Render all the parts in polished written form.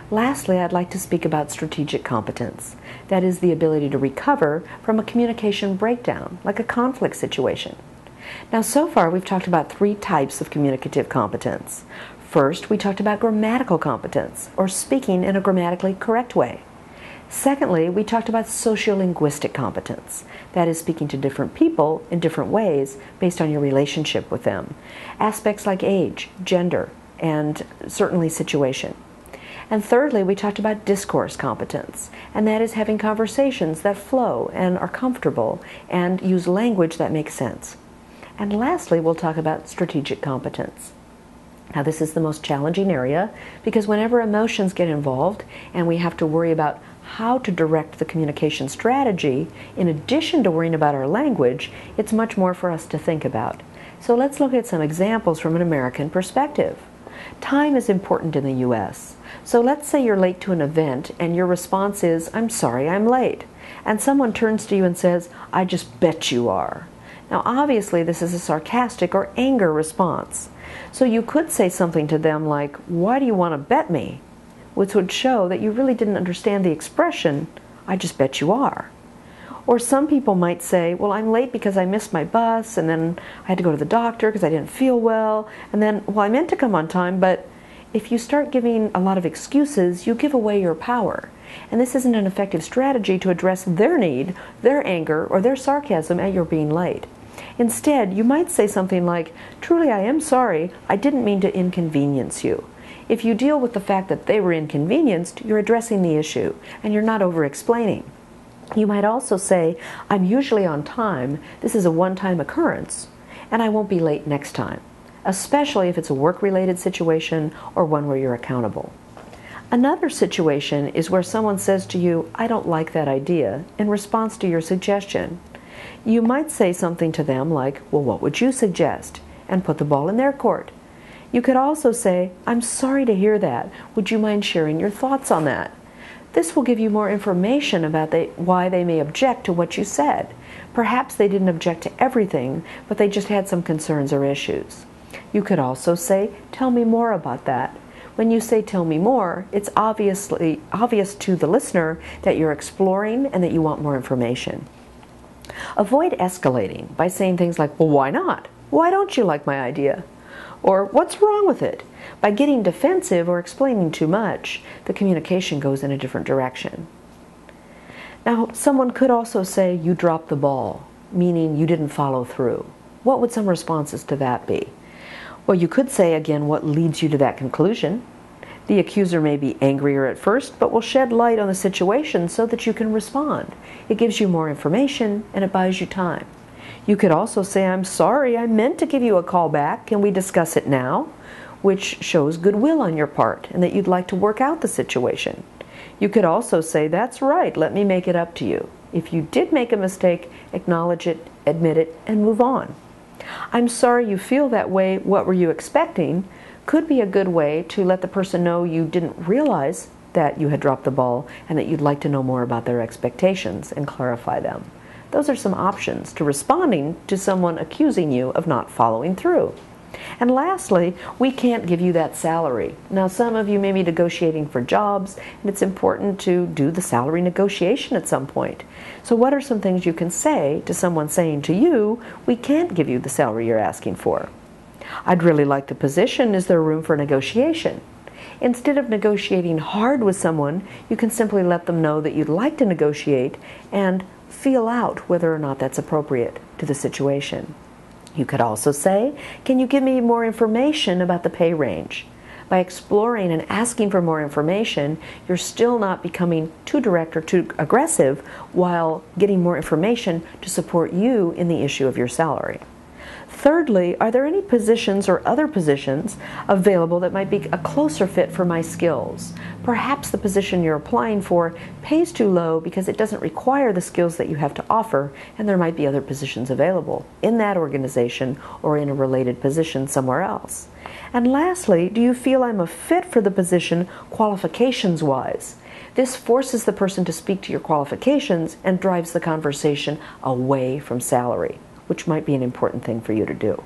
Lastly, I'd like to speak about strategic competence. That is the ability to recover from a communication breakdown, like a conflict situation. Now, so far we've talked about 3 types of communicative competence. First, we talked about grammatical competence, or speaking in a grammatically correct way. Secondly, we talked about sociolinguistic competence. That is speaking to different people in different ways based on your relationship with them. Aspects like age, gender, and certainly situation. And thirdly, we talked about discourse competence, and that is having conversations that flow and are comfortable and use language that makes sense. And lastly, we'll talk about strategic competence. Now, this is the most challenging area because whenever emotions get involved and we have to worry about how to direct the communication strategy, in addition to worrying about our language, it's much more for us to think about. So let's look at some examples from an American perspective. Time is important in the U.S. So let's say you're late to an event and your response is, "I'm sorry, I'm late." And someone turns to you and says, "I just bet you are." Now, obviously, this is a sarcastic or anger response. So you could say something to them like, "Why do you want to bet me?" Which would show that you really didn't understand the expression, "I just bet you are." Or some people might say, "Well, I'm late because I missed my bus, and then I had to go to the doctor because I didn't feel well, and then, well, I meant to come on time," but if you start giving a lot of excuses, you give away your power. And this isn't an effective strategy to address their need, their anger, or their sarcasm at your being late. Instead, you might say something like, "Truly, I am sorry. I didn't mean to inconvenience you." If you deal with the fact that they were inconvenienced, you're addressing the issue, and you're not over-explaining. You might also say, "I'm usually on time. This is a one-time occurrence, and I won't be late next time," especially if it's a work-related situation or one where you're accountable. Another situation is where someone says to you, "I don't like that idea," in response to your suggestion. You might say something to them like, "Well, what would you suggest?" and put the ball in their court. You could also say, "I'm sorry to hear that. Would you mind sharing your thoughts on that?" This will give you more information about why they may object to what you said. Perhaps they didn't object to everything, but they just had some concerns or issues. You could also say, "Tell me more about that." When you say "tell me more," it's obvious to the listener that you're exploring and that you want more information. Avoid escalating by saying things like, "Well, why not? Why don't you like my idea?" Or, "What's wrong with it?" By getting defensive or explaining too much, the communication goes in a different direction. Now, someone could also say, "You dropped the ball," meaning you didn't follow through. What would some responses to that be? Well, you could say again what leads you to that conclusion. The accuser may be angrier at first, but will shed light on the situation so that you can respond. It gives you more information and it buys you time. You could also say, "I'm sorry, I meant to give you a call back. Can we discuss it now?" Which shows goodwill on your part and that you'd like to work out the situation. You could also say, "That's right, let me make it up to you." If you did make a mistake, acknowledge it, admit it, and move on. "I'm sorry you feel that way. What were you expecting?" could be a good way to let the person know you didn't realize that you had dropped the ball and that you'd like to know more about their expectations and clarify them. Those are some options to responding to someone accusing you of not following through. And lastly, we can't give you that salary. Now, some of you may be negotiating for jobs, and it's important to do the salary negotiation at some point. So what are some things you can say to someone saying to you, "We can't give you the salary you're asking for"? "I'd really like the position. Is there room for negotiation?" Instead of negotiating hard with someone, you can simply let them know that you'd like to negotiate and feel out whether or not that's appropriate to the situation. You could also say, "Can you give me more information about the pay range?" By exploring and asking for more information, you're still not becoming too direct or too aggressive while getting more information to support you in the issue of your salary. Thirdly, are there any positions or other positions available that might be a closer fit for my skills? Perhaps the position you're applying for pays too low because it doesn't require the skills that you have to offer, and there might be other positions available in that organization or in a related position somewhere else. And lastly, do you feel I'm a fit for the position qualifications-wise? This forces the person to speak to your qualifications and drives the conversation away from salary, which might be an important thing for you to do.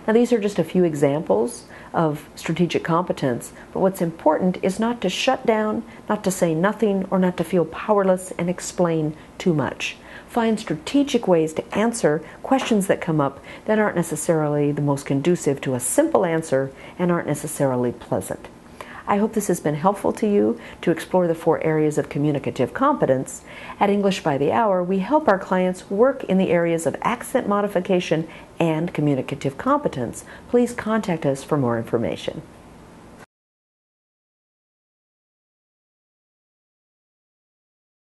Now, these are just a few examples of strategic competence, but what's important is not to shut down, not to say nothing, or not to feel powerless and explain too much. Find strategic ways to answer questions that come up that aren't necessarily the most conducive to a simple answer and aren't necessarily pleasant. I hope this has been helpful to you to explore the 4 areas of communicative competence. At English by the Hour, we help our clients work in the areas of accent modification and communicative competence. Please contact us for more information.